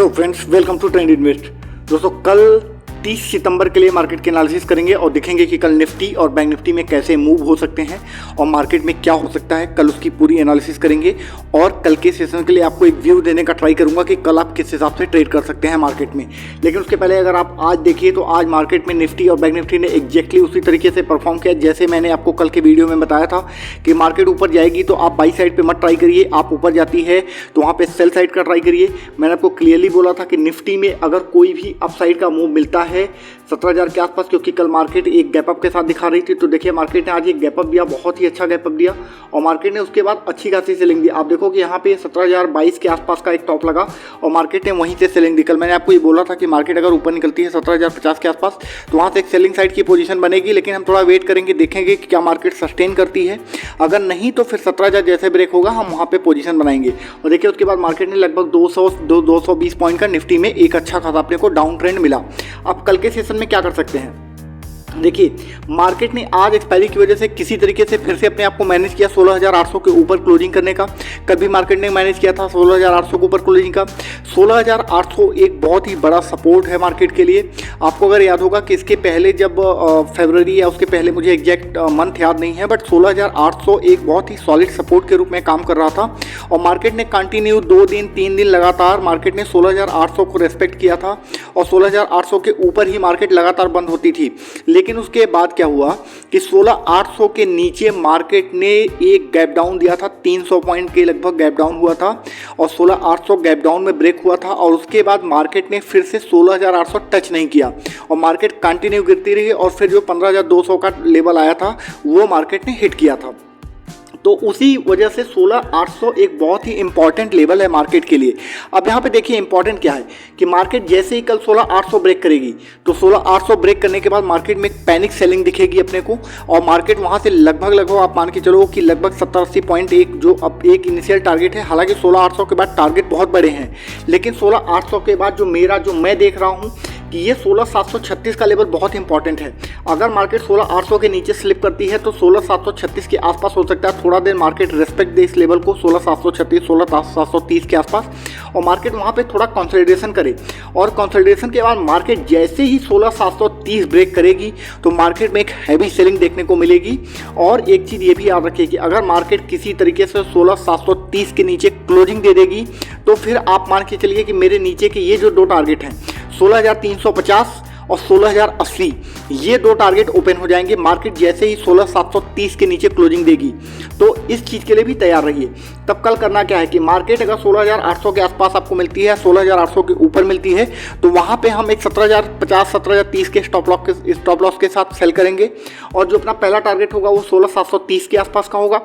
Hello friends, welcome to trend invest. दोस्तों, कल 30 सितंबर के लिए मार्केट के एनालिसिस करेंगे और देखेंगे कि कल निफ्टी और बैंक निफ्टी में कैसे मूव हो सकते हैं और मार्केट में क्या हो सकता है। कल उसकी पूरी एनालिसिस करेंगे और कल के सेशन के लिए आपको एक व्यू देने का ट्राई करूंगा कि कल आप किस हिसाब से ट्रेड कर सकते हैं मार्केट में। लेकिन उसके पहले अगर आप आज देखिए तो आज मार्केट में निफ्टी और बैंक निफ्टी ने एग्जैक्टली उसी तरीके से परफॉर्म किया जैसे मैंने आपको कल के वीडियो में बताया था कि मार्केट ऊपर जाएगी तो आप बाई साइड पर मत ट्राई करिए, आप ऊपर जाती है तो वहाँ पर सेल साइड का ट्राई करिए। मैंने आपको क्लियरली बोला था कि निफ्टी में अगर कोई भी अपसाइड का मूव मिलता है 17,000 के आसपास, क्योंकि कल मार्केट एक गैप अप के साथ दिखा रही थी, तो देखिए मार्केट ने आज एक गैप अप दिया, बहुत ही अच्छा गैप अप दिया और मार्केट ने उसके बाद अच्छी खासी सेलिंग दी। आप देखो कि यहाँ पे 17,022 के आसपास का एक टॉप लगा और मार्केट ने वहीं से सेलिंग दी। कल मैंने आपको ये बोला था कि मार्केट अगर ऊपर निकलती है 17,050 के आसपास तो वहाँ से एक सेलिंग साइड की पोजीशन बनेगी, लेकिन हम थोड़ा वेट करेंगे, देखेंगे कि क्या मार्केट सस्टेन करती है। अगर नहीं तो फिर 17,000 जैसे ब्रेक होगा हम वहाँ पे पोजीशन बनाएंगे। और देखिए उसके बाद मार्केट ने लगभग 220 पॉइंट का निफ्टी में एक अच्छा खासा अपने को डाउन ट्रेंड मिला। अब कल के सेशन में क्या कर सकते हैं, देखिए मार्केट ने आज एक्सपायरी की वजह से किसी तरीके से फिर से अपने आप को मैनेज किया 16,800 के ऊपर क्लोजिंग करने का। कल भी मार्केट ने मैनेज किया था 16,800 के ऊपर क्लोजिंग का। 16,800 एक बहुत ही बड़ा सपोर्ट है मार्केट के लिए। आपको अगर याद होगा कि इसके पहले जब फरवरी या उसके पहले, मुझे एग्जैक्ट मंथ याद नहीं है, बट 16,800 एक बहुत ही सॉलिड सपोर्ट के रूप में काम कर रहा था और मार्केट ने कंटिन्यू 2 दिन 3 दिन लगातार मार्केट ने 16,800 को रेस्पेक्ट किया था और 16,800 के ऊपर ही मार्केट लगातार बंद होती थी। लेकिन उसके बाद क्या हुआ कि 16,800 के नीचे मार्केट ने एक गैप डाउन दिया था, 300 पॉइंट के लगभग गैप डाउन हुआ था और 16,800 गैप डाउन में ब्रेक हुआ था और उसके बाद मार्केट ने फिर से 16,800 टच नहीं किया और मार्केट कंटिन्यू गिरती रही और फिर जो 15,200 का लेवल आया था वो मार्केट ने हिट किया था। तो उसी वजह से 16,800 एक बहुत ही इंपॉर्टेंट लेवल है मार्केट के लिए। अब यहाँ पे देखिए इंपॉर्टेंट क्या है कि मार्केट जैसे ही कल 16,800 ब्रेक करेगी तो 16,800 ब्रेक करने के बाद मार्केट में एक पैनिक सेलिंग दिखेगी अपने को और मार्केट वहाँ से लगभग आप मान के चलो कि लगभग 70-80 पॉइंट एक जो अब एक इनिशियल टारगेट है। हालांकि 16,800 के बाद टारगेट बहुत बड़े हैं, लेकिन 16,800 के बाद जो मैं देख रहा हूँ कि ये 16,736 का लेवल बहुत इंपॉर्टेंट है। अगर मार्केट 16,800 के नीचे स्लिप करती है तो 16,736 के आसपास हो सकता है। थोड़ा देर मार्केट रेस्पेक्ट दे इस लेवल को 16,736 16,730 के आसपास और मार्केट वहाँ पे थोड़ा कंसोलिडेशन करे और कंसोलिडेशन के बाद मार्केट जैसे ही 16,730 ब्रेक करेगी तो मार्केट में एक हैवी सेलिंग देखने को मिलेगी। और एक चीज़ ये भी याद रखिए कि अगर मार्केट किसी तरीके से 16,730 के नीचे क्लोजिंग दे देगी तो फिर आप मान के चलिए कि मेरे नीचे के ये जो दो टारगेट हैं 16,350 और 16,080, ये दो टारगेट ओपन हो जाएंगे मार्केट जैसे ही 16,730 के नीचे क्लोजिंग देगी। तो इस चीज़ के लिए भी तैयार रहिए। तब कल करना क्या है कि मार्केट अगर 16,800 के आसपास आपको मिलती है, 16,800 के ऊपर मिलती है, तो वहाँ पे हम एक 17,050 17,030 के स्टॉप लॉस के साथ सेल करेंगे और जो अपना पहला टारगेट होगा वो 16,730 के आसपास का होगा।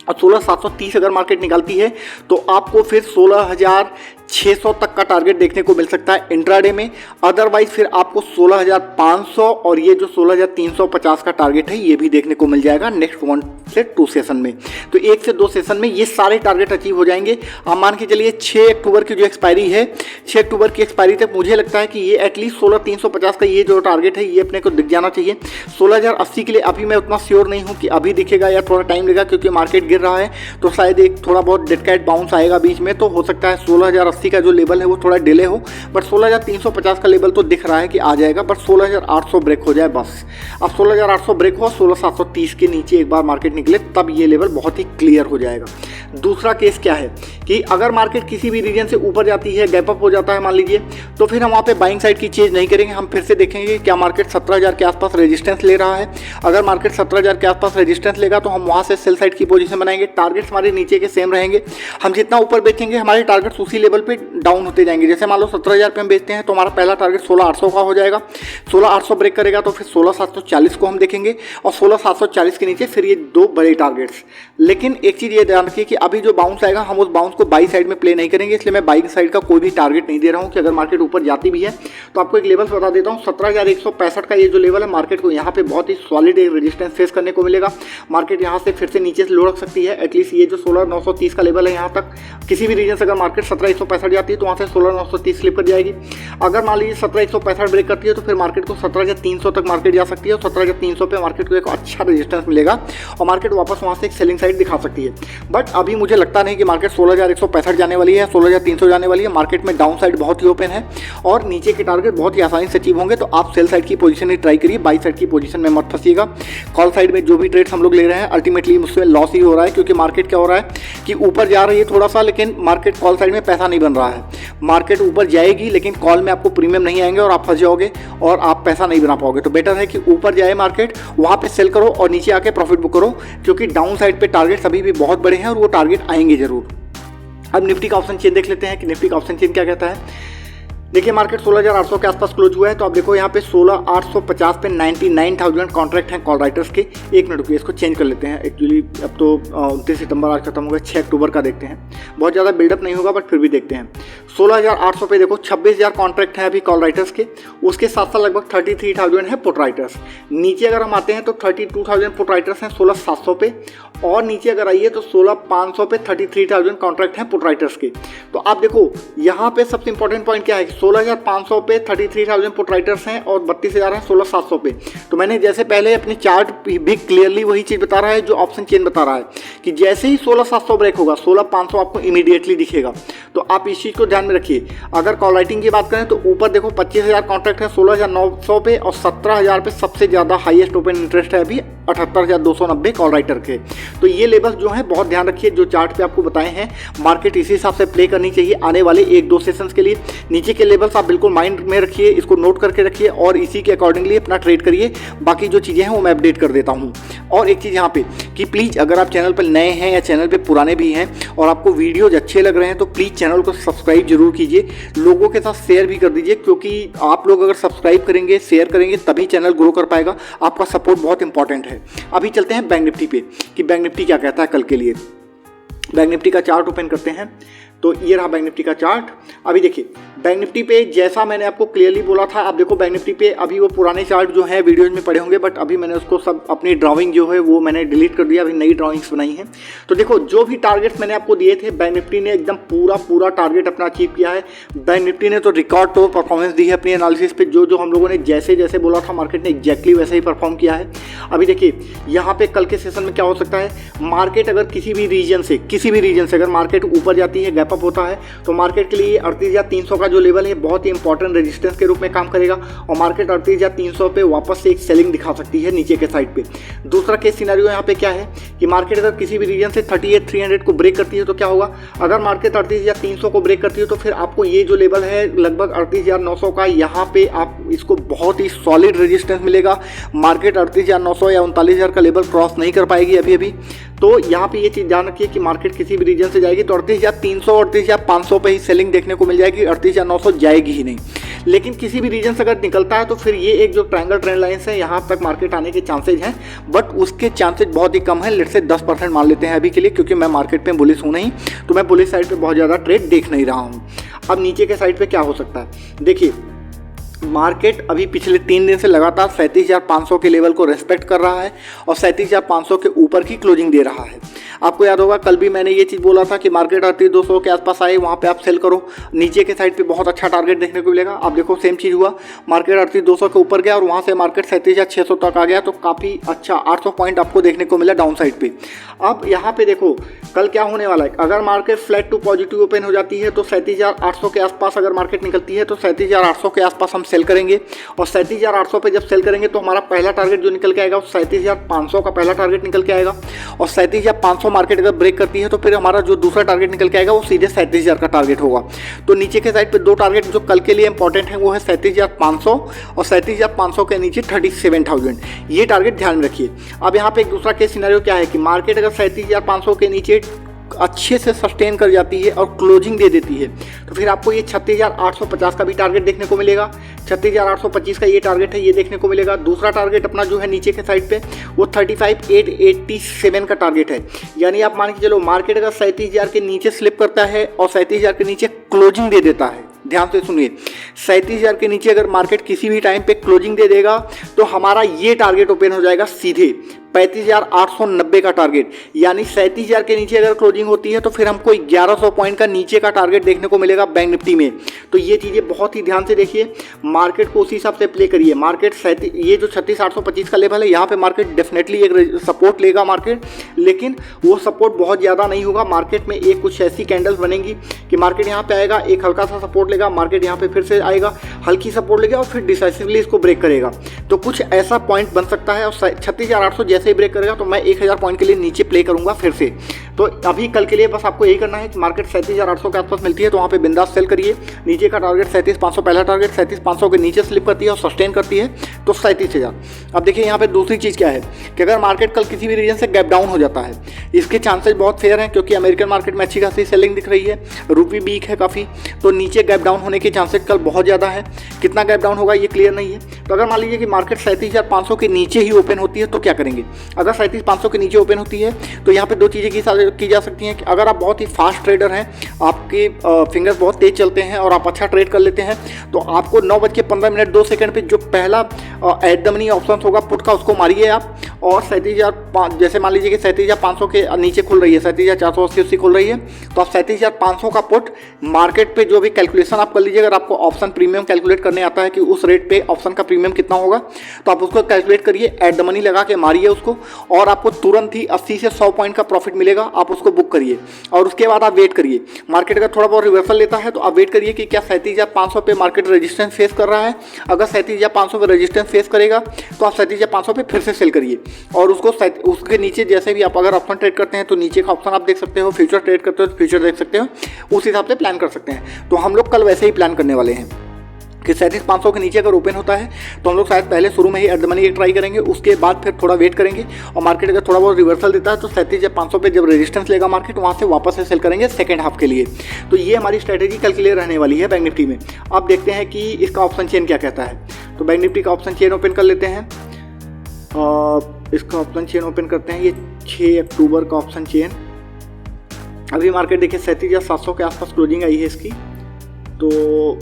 और 16,730 अगर मार्केट निकालती है तो आपको फिर 16,600 तक का टारगेट देखने को मिल सकता है इंट्राडे में। अदरवाइज फिर आपको 16,500 और ये जो 16,350 का टारगेट है ये भी देखने को मिल जाएगा नेक्स्ट 1 से 2 सेशन में। तो 1 से 2 सेशन में ये सारे टारगेट अचीव हो जाएंगे। आप मान के चलिए 6 अक्टूबर की जो एक्सपायरी है, 6 अक्टूबर की एक्सपायरी तक मुझे लगता है कि ये एटलीस्ट 16,350 का ये जो टारगेट है ये अपने को दिख जाना चाहिए। 16,080 के लिए अभी मैं उतना श्योर नहीं हूँ कि अभी दिखेगा या थोड़ा टाइम लगेगा, क्योंकि मार्केट गिर रहा है तो शायद एक थोड़ा बहुत डेड कैट बाउंस आएगा बीच में, तो हो सकता है 16,080 का जो लेवल है वो थोड़ा डिले हो, बट 16,350 का लेवल तो दिख रहा है कि आ जाएगा, बट 16,800 ब्रेक हो जाए बस। अब 16,800 ब्रेक हो, 16,730 के नीचे एक बार मार्केट निकले तब ये लेवल बहुत ही क्लियर हो जाएगा। दूसरा केस क्या है कि अगर मार्केट किसी भी रीजन से ऊपर जाती है, गैप अप हो जाता है मान लीजिए, तो फिर हम वहाँ पे बाइंग साइड की चेंज नहीं करेंगे। हम फिर से देखेंगे क्या मार्केट 17,000 के आसपास रेजिस्टेंस ले रहा है। अगर मार्केट 17,000 के आसपास रेजिस्टेंस लेगा तो हम वहाँ से सेल साइड की पोजीशन बनाएंगे। टारगेट्स हमारे नीचे के सेम रहेंगे। हम जितना ऊपर बेचेंगे हमारे टारगेट्स उसी लेवल पे डाउन होते जाएंगे। जैसे मान लो 17,000 पे हम बेचते हैं तो हमारा पहला टारगेट 16,800 का हो जाएगा। 16,800 ब्रेक करेगा तो फिर 16,740 को हम देखेंगे और 16,740 के नीचे फिर ये दो बड़े टारगेट्स। लेकिन एक चीज़ ये ध्यान रखिए कि अभी जो बाउंस आएगा हम उस बाउंस को बाई साइड में प्ले नहीं करेंगे, इसलिए मैं बाई साइड का कोई भी टारगेट नहीं दे रहा हूँ कि अगर मार्केट ऊपर जाती भी है तो आपको एक लेवल बता देता हूँ। 17,165 का ये जो लेवल है मार्केट को यहाँ पे बहुत ही सॉलिड एक रेजिस्टेंस फेस करने को मिलेगा। मार्केट यहाँ से फिर से नीचे से लुढ़क सकती है। एटलीस्ट ये जो 16,930 का लेवल है यहाँ तक किसी भी रीजन से अगर मार्केट 17,150 17,165 जाती है तो वहाँ से 16,930 स्लिप कर जाएगी। अगर मान लीजिए 17,165 ब्रेक करती है तो फिर मार्केट को 17,300 तक मार्केट जा सकती है और 17,300 पे मार्केट को एक अच्छा रेजिस्टेंस मिलेगा और मार्केट वापस वहाँ से एक सेलिंग साइड दिखा सकती है। बट अभी मुझे लगता नहीं कि मार्केट 16,165 जाने वाली है, 16,300 जाने वाली है। मार्केट में डाउन साइड बहुत ही ओपन है और नीचे के टारगेट बहुत ही आसानी से अचीव होंगे। तो आप सेल साइड की पोजीशन ही ट्राई करिए, बाई साइड की पोजीशन में मत फंसिएगा। कॉल साइड में जो भी ट्रेड्स हम लोग ले रहे हैं अल्टीमेटली मुझसे लॉस ही हो रहा है, क्योंकि मार्केट क्या हो रहा है कि ऊपर जा रही है थोड़ा सा, लेकिन मार्केट कॉल साइड में पैसा नहीं बन रहा है। मार्केट ऊपर जाएगी लेकिन कॉल में आपको प्रीमियम नहीं आएंगे और आप फंस जाओगे और आप पैसा नहीं बना पाओगे। तो बेटर है कि ऊपर जाए मार्केट, वहाँ पे सेल करो और नीचे आके प्रॉफिट बुक करो, क्योंकि डाउन साइड पे टारगेट अभी भी बहुत बड़े हैं और वो टारगेट आएंगे जरूर। अब निफ्टी का ऑप्शन चेन देख लेते हैं कि निफ्टी का ऑप्शन चेन क्या कहता है। देखिए मार्केट 16,800 के आसपास क्लोज हुआ है, तो आप देखो यहाँ पे 16,850 पे 99,000 कॉन्ट्रैक्ट हैं कॉल राइटर्स के। एक मिनट रुकिए, इसको चेंज कर लेते हैं। एक्चुअली अब तो 29 सितंबर आज खत्म होगा, 6 अक्टूबर का देखते हैं। बहुत ज़्यादा बिल्डअप नहीं होगा बट फिर भी देखते हैं। 16,800 पे देखो 26,000 कॉन्ट्रैक्ट हैं अभी कॉल राइटर्स के, उसके साथ साथ लगभग 33,000 है पुट राइटर्स। नीचे अगर हम आते हैं तो 32,000 पुट राइटर्स हैं 16,700 पे, और नीचे अगर आइए तो 16,500 पे 33,000 कॉन्ट्रैक्ट हैं पुट राइटर्स के। तो आप देखो यहाँ पे सबसे इंपॉर्टेंट पॉइंट क्या है, 16,500 पे 33,000 पुट राइटर्स हैं और 32,000 हैं 16,700 पे। तो मैंने जैसे पहले अपनी चार्ट भी क्लियरली वही चीज़ बता रहा है जो ऑप्शन चेन बता रहा है कि जैसे ही 16,700 ब्रेक होगा 16,500 आपको इमीडिएटली दिखेगा। तो आप इस चीज़ को ध्यान में रखिए। अगर कॉल राइटिंग की बात करें तो ऊपर देखो 25,000 कॉन्ट्रैक्ट है 16,900 पे और 17,000 पे सबसे ज़्यादा हाईएस्ट ओपन इंटरेस्ट है अभी 78,290 कॉल राइटर के। तो ये लेवल्स जो हैं बहुत ध्यान रखिए, जो चार्ट पे आपको बताए हैं मार्केट इसी हिसाब से प्ले करनी चाहिए आने वाले 1-2 सेशंस के लिए। नीचे के लेवल्स आप बिल्कुल माइंड में रखिए, इसको नोट करके रखिए और इसी के अकॉर्डिंगली अपना ट्रेड करिए। बाकी जो चीज़ें हैं वो मैं अपडेट कर देता हूँ। और एक चीज़ यहाँ पे कि प्लीज़ अगर आप चैनल पर नए हैं या चैनल पे पुराने भी हैं और आपको वीडियोज अच्छे लग रहे हैं तो प्लीज़ चैनल को सब्सक्राइब जरूर कीजिए, लोगों के साथ शेयर भी कर दीजिए, क्योंकि आप लोग अगर सब्सक्राइब करेंगे शेयर करेंगे तभी चैनल ग्रो कर पाएगा। आपका सपोर्ट बहुत इंपॉर्टेंट है। अभी चलते हैं बैंक निफ्टी पे कि बैंक निफ्टी क्या कहता है कल के लिए। बैंक निफ्टी का चार्ट ओपन करते हैं तो ये रहा बैंक निफ्टी का चार्ट। अभी देखिए बैंक निफ्टी पे जैसा मैंने आपको क्लियरली बोला था, आप देखो बैंक निफ्टी पे अभी वो पुराने चार्ट जो है वीडियोज में पड़े होंगे बट अभी मैंने उसको सब अपनी ड्राइंग जो है वो मैंने डिलीट कर दिया, अभी नई ड्राइंग्स बनाई हैं। तो देखो जो भी टारगेट्स मैंने आपको दिए थे बैंक निफ्टी ने एकदम पूरा टारगेट अपना अचीव किया है। बैंक निफ्टी ने तो रिकॉर्ड तोड़ परफॉर्मेंस दी है अपनी एनालिसिस पे, जो हम लोगों ने जैसे जैसे बोला था मार्केट ने एग्जैक्टली वैसे ही परफॉर्म किया है। अभी देखिए यहाँ पे कल के सेशन में क्या हो सकता है, मार्केट अगर किसी भी रीजन से अगर मार्केट ऊपर जाती है, गैप अप होता है, तो मार्केट के लिए 38,300 का जो लेवल है बहुत ही इंपॉर्टेंट रेजिस्टेंस के रूप में काम करेगा और मार्केट 38,300 पे वापस से एक सेलिंग दिखा सकती है नीचे के साइड पे। दूसरा केस सिनेरियो यहाँ पे क्या है कि मार्केट अगर किसी भी रीजन से 38,300 को ब्रेक करती है तो क्या होगा, अगर मार्केट 38,300 को ब्रेक करती है तो फिर आपको ये जो लेवल है लगभग 38,900 का, यहाँ पे आप इसको बहुत ही सॉलिड रेजिस्टेंस मिलेगा। मार्केट 38,900 या 39,000 का लेवल क्रॉस नहीं कर पाएगी अभी। तो यहाँ पे ये चीज़ ध्यान रखिए कि मार्केट किसी भी रीजन से जाएगी तो 38,300 और 38,500 पे ही सेलिंग देखने को मिल जाएगी, 38,900 जाएगी ही नहीं। लेकिन किसी भी रीजन से अगर निकलता है तो फिर ये एक जो ट्रायंगल ट्रेंड लाइन्स है यहाँ तक मार्केट आने के चांसेज हैं, बट उसके चांसेज बहुत ही कम है। लेट से 10% मान लेते हैं अभी के लिए, क्योंकि मैं मार्केट पे बुलिश हूँ नहीं, तो मैं बुलिश साइड पे बहुत ज़्यादा ट्रेड देख नहीं रहा हूँ। अब नीचे के साइड पे क्या हो सकता है, देखिए मार्केट अभी पिछले 3 दिन से लगातार 37,500 के लेवल को रेस्पेक्ट कर रहा है और 37,500 के ऊपर की क्लोजिंग दे रहा है। आपको याद होगा कल भी मैंने ये चीज़ बोला था कि मार्केट 38,200 के आसपास आए, वहाँ पे आप सेल करो, नीचे के साइड पे बहुत अच्छा टारगेट देखने को मिलेगा। आप देखो सेम चीज़ हुआ, मार्केट 38,200 के ऊपर गया और वहाँ से मार्केट 37,600 तक आ गया, तो काफ़ी अच्छा 800 पॉइंट आपको देखने को मिला डाउन साइड पे। अब यहाँ पे देखो कल क्या होने वाला है, अगर market flat to positive open हो जाती है तो 37,800 के आसपास अगर मार्केट निकलती है तो 37,800 के आसपास हम सेल करेंगे और 37,800 पे जब सेल करेंगे तो हमारा पहला टारगेट जो निकल के आएगा वो 37,500 का पहला टारगेट निकल के आएगा और 37,500 मार्केट अगर ब्रेक करती है तो फिर हमारा जो दूसरा टारगेट निकल के आएगा वो सीधे 37,000 का टारगेट होगा। तो नीचे के साइड पे 2 टारगेट जो कल के लिए इंपॉर्टेंट है वो है 37,500 और 37,500 के नीचे 37,000, ये टारगेट ध्यान में रखिए। अब यहाँ पे एक दूसरा केस सिनेरियो क्या है कि मार्केट अगर 37,500 के नीचे अच्छे से सस्टेन कर जाती है और क्लोजिंग दे देती है तो फिर आपको ये 36,850 का भी टारगेट देखने को मिलेगा, 36,825 का ये टारगेट है, ये देखने को मिलेगा। दूसरा टारगेट अपना जो है नीचे के साइड पे वो 35,887 का टारगेट है। यानी आप मान के चलो मार्केट अगर 37,000 के नीचे स्लिप करता है और 37,000 के नीचे क्लोजिंग दे देता है, ध्यान से सुनिए, 37,000 के नीचे अगर मार्केट किसी भी टाइम पे क्लोजिंग दे देगा तो हमारा ये टारगेट ओपन हो जाएगा सीधे 35,890 का टारगेट, यानी 37,000 के नीचे अगर क्लोजिंग होती है तो फिर हमको 1100 पॉइंट का नीचे का टारगेट देखने को मिलेगा बैंक निफ्टी में। तो ये चीज़ें बहुत ही ध्यान से देखिए, मार्केट को उसी हिसाब से प्ले करिए। मार्केट ये जो 36,825 का लेवल है, यहाँ पे मार्केट डेफिनेटली एक सपोर्ट लेगा मार्केट, लेकिन वो सपोर्ट बहुत ज़्यादा नहीं होगा। मार्केट में एक कुछ ऐसी कैंडल्स बनेंगी कि मार्केट यहाँ पे आएगा, एक हल्का सा सपोर्ट लेगा, मार्केट यहाँ पे फिर से आएगा, हल्की सपोर्ट लेगा और फिर डिसाइसिवली इसको ब्रेक करेगा। तो कुछ ऐसा पॉइंट बन सकता है और 36,800 जैसे ही ब्रेक करेगा तो मैं 1,000 पॉइंट के लिए नीचे प्ले करूंगा फिर से। तो अभी कल के लिए बस आपको यही करना है कि मार्केट 37,800 के आसपास मिलती है तो वहाँ पे बिंदास सेल करिए। नीचे का टारगेट 37,500, पहला टारगेट 37,500 के नीचे स्लिप करती है और सस्टेन करती है तो 37,000। अब देखिए यहाँ पे दूसरी चीज़ क्या है कि अगर मार्केट कल किसी भी रीजन से गैप डाउन हो जाता है, इसके चांसेस बहुत फेयर हैं क्योंकि अमेरिकन मार्केट में अच्छी खासी सेलिंग दिख रही है, रूपी वीक है काफ़ी, तो नीचे गैप डाउन होने के चांसेस कल बहुत ज़्यादा है। कितना गैप डाउन होगा ये क्लियर नहीं है। तो अगर मान लीजिए कि मार्केट 37,500 के नीचे ही ओपन होती है तो क्या करेंगे? अगर 37,500 के नीचे ओपन होती है तो यहाँ पे दो चीज़ें की जा सकती हैं कि अगर आप बहुत ही फास्ट ट्रेडर हैं, आपके फिंगर्स बहुत तेज चलते हैं और आप अच्छा ट्रेड कर लेते हैं, तो आपको 9:15 पे जो पहला एट द मनी ऑप्शन होगा पुट का, उसको मारिए आप। और 37,500 जैसे मान लीजिए कि 37,500 के नीचे खुल रही है, 37,480 खुल रही है, तो आप 37,500 का पुट मार्केट पे जो भी कैलकुलेशन आप कर लीजिए। अगर आपको ऑप्शन प्रीमियम कैलकुलेट करने आता है कि उस रेट पे ऑप्शन का प्रीमियम कितना होगा, तो आप उसको कैलकुलेट करिए, एट द मनी लगा के मारिए उसको, और आपको तुरंत ही 80 से 100 पॉइंट का प्रॉफिट मिलेगा। आप उसको बुक करिए और उसके बाद आप वेट करिए। मार्केट अगर थोड़ा बहुत रिवर्सल लेता है तो आप वेट करिए कि क्या 37,500 पे मार्केट रेजिस्टेंस फेस कर रहा है। अगर 37,500 पे रेजिस्टेंस फेस करेगा तो आप 37,500 पे फिर से सेल करिए और उसके नीचे जैसे भी आप अगर ऑप्शन ट्रेड करते हैं तो नीचे का ऑप्शन आप देख सकते हो, फ्यूचर ट्रेड करते हो तो फ्यूचर देख सकते हो, उस हिसाब से प्लान कर सकते हैं। तो हम लोग कल वैसे ही प्लान करने वाले हैं कि 37,500 के नीचे अगर ओपन होता है तो हम लोग शायद पहले शुरू में ही एट द मनी एक ट्राई करेंगे, उसके बाद फिर थोड़ा वेट करेंगे और मार्केट अगर थोड़ा बहुत रिवर्सल देता है तो 37,500 पे जब रेजिस्टेंस लेगा मार्केट, वहाँ से वापस से सेल करेंगे सेकेंड हाफ के लिए। तो ये हमारी स्ट्रैटेजी कल के लिए रहने वाली है बैंक निफ्टी में। अब देखते हैं कि इसका ऑप्शन चेन क्या कहता है। तो बैंक निफ्टी का ऑप्शन चेन ओपन कर लेते हैं। इसका ऑप्शन चेन ओपन करते हैं, ये 6 अक्टूबर का ऑप्शन चेन। अभी मार्केट देखिए 37,700 के आसपास क्लोजिंग आई है इसकी, तो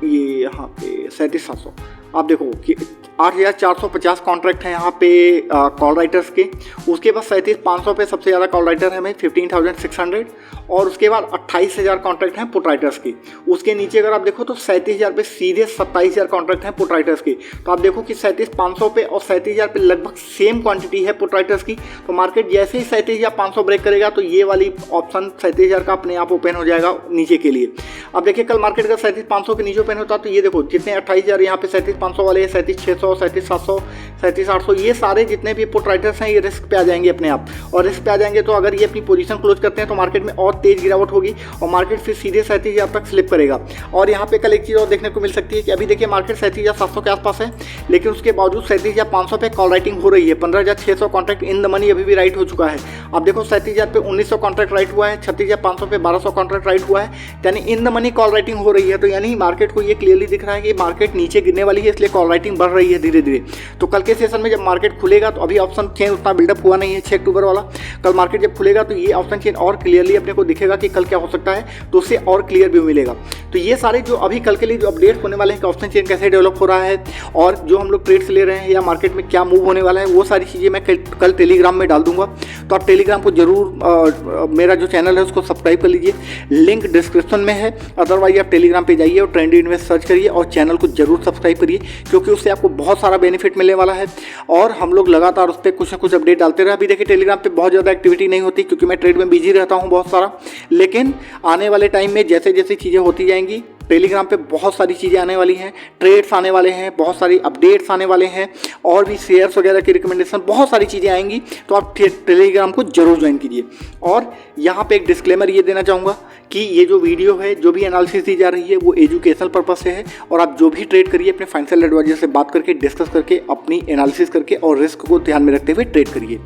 ये यहाँ पे 37,700 आप देखो कि 8,450 कॉन्ट्रैक्ट हैं यहाँ पे कॉल राइटर्स के। उसके बाद 37,500 पे सबसे ज़्यादा कॉल राइटर है हमें 15,600, और उसके बाद 28,000 कॉन्ट्रैक्ट हैं पुट राइटर्स के। उसके नीचे अगर आप देखो तो 37,000 पे सीधे 27,000 कॉन्ट्रैक्ट हैं पुट राइटर्स के। तो आप देखो कि 37,500 पे और 37,000 पे लगभग सेम क्वांटिटी है पुट राइटर्स की। तो मार्केट जैसे ही 37,500 ब्रेक करेगा तो ये वाली ऑप्शन 37,000 का अपने आप ओपन हो जाएगा नीचे के लिए। अब देखिए कल मार्केट अगर 37,500 के नीचे ओपन होता तो ये देखो जितने 28,000 यहाँ पे 37,500 वाले, 37,600, 37,700, 37,800, ये सारे जितने भी पुट राइटर्स हैं ये रिस्क पे आ जाएंगे अपने आप। और रिस्क पे आ जाएंगे तो अगर ये अपनी पोजीशन क्लोज करते हैं तो मार्केट में और तेज गिरावट होगी और मार्केट फिर सीधे 37,000 तक स्लिप करेगा। और यहाँ पे कल एक चीज़ और देखने को मिल सकती है कि अभी देखिए मार्केट 37,700 के आसपास है, लेकिन उसके बावजूद 37,500 पे कॉल राइटिंग हो रही है। 15,600 कॉन्ट्रैक्ट इन द मनी अभी भी राइट हो चुका है। अब देखो 37,000 पे 1,900 कॉन्ट्रैक्ट राइट हुआ है, 36,500 पे 1,200 कॉन्ट्रैक्ट राइट हुआ है, यानी in the money call writing हो रही है। तो यानी मार्केट को ये क्लियरली दिख रहा है कि मार्केट नीचे गिरने वाली है, इसलिए कॉल राइटिंग बढ़ रही है धीरे धीरे। तो कल के सेशन में जब मार्केट खुलेगा तो अभी ऑप्शन चेन उतना बिल्डअप हुआ नहीं है 6 अक्टूबर वाला। कल मार्केट जब खुलेगा तो ये ऑप्शन चेन और क्लियरली अपने को दिखेगा कि कल क्या हो सकता है, तो उससे और क्लियर व्यू मिलेगा। तो ये सारे जो अभी कल के लिए जो अपडेट्स होने वाले हैं कि ऑप्शन चेन कैसे डेवलप हो रहा है और जो हम लोग ट्रेड्स ले रहे हैं या मार्केट में क्या मूव होने वाला है, वो सारी चीज़ें मैं कल टेलीग्राम में डाल दूंगा। तो आप टेलीग्राम को जरूर मेरा जो चैनल है उसको सब्सक्राइब कर लीजिए, लिंक डिस्क्रिप्शन में है। अदरवाइज आप टेलीग्राम पे जाइए और ट्रेंडी इन्वेस्ट सर्च करिए और चैनल को जरूर सब्सक्राइब करिए, क्योंकि उससे आपको बहुत सारा बेनिफिट मिलने वाला है। और हम लोग लगातार उस पर कुछ ना कुछ अपडेट डालते रहे। अभी देखिए टेलीग्राम पे बहुत ज़्यादा एक्टिविटी नहीं होती क्योंकि मैं ट्रेड में बिजी रहता हूँ बहुत सारा, लेकिन आने वाले टाइम में जैसे जैसे चीज़ें होती जाएंगी टेलीग्राम पे बहुत सारी चीज़ें आने वाली हैं, ट्रेड्स आने वाले हैं, बहुत सारी अपडेट्स आने वाले हैं और भी शेयर्स वगैरह की रिकमेंडेशन, बहुत सारी चीज़ें आएंगी। तो आप टेलीग्राम को जरूर ज्वाइन कीजिए। और यहाँ पे एक डिस्क्लेमर ये देना चाहूँगा कि ये जो वीडियो है, जो भी एनालिसिस दी जा रही है, वो एजुकेशनल पर्पज से है और आप जो भी ट्रेड करिए अपने फाइनेंशियल एडवाइजर से बात करके, डिस्कस करके, अपनी एनालिसिस करके और रिस्क को ध्यान में रखते हुए ट्रेड करिए।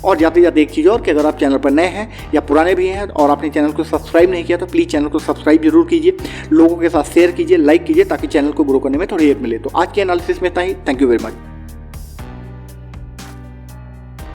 और जाते जाते एक चीज़ और कि अगर आप चैनल पर नए हैं या पुराने भी हैं और आपने चैनल को सब्सक्राइब नहीं किया तो प्लीज़ चैनल को सब्सक्राइब जरूर कीजिए, लोगों के साथ शेयर कीजिए, लाइक कीजिए, ताकि चैनल को ग्रो करने में थोड़ी हेल्प मिले। तो आज की एनालिसिस में इतना ही। Thank you very much.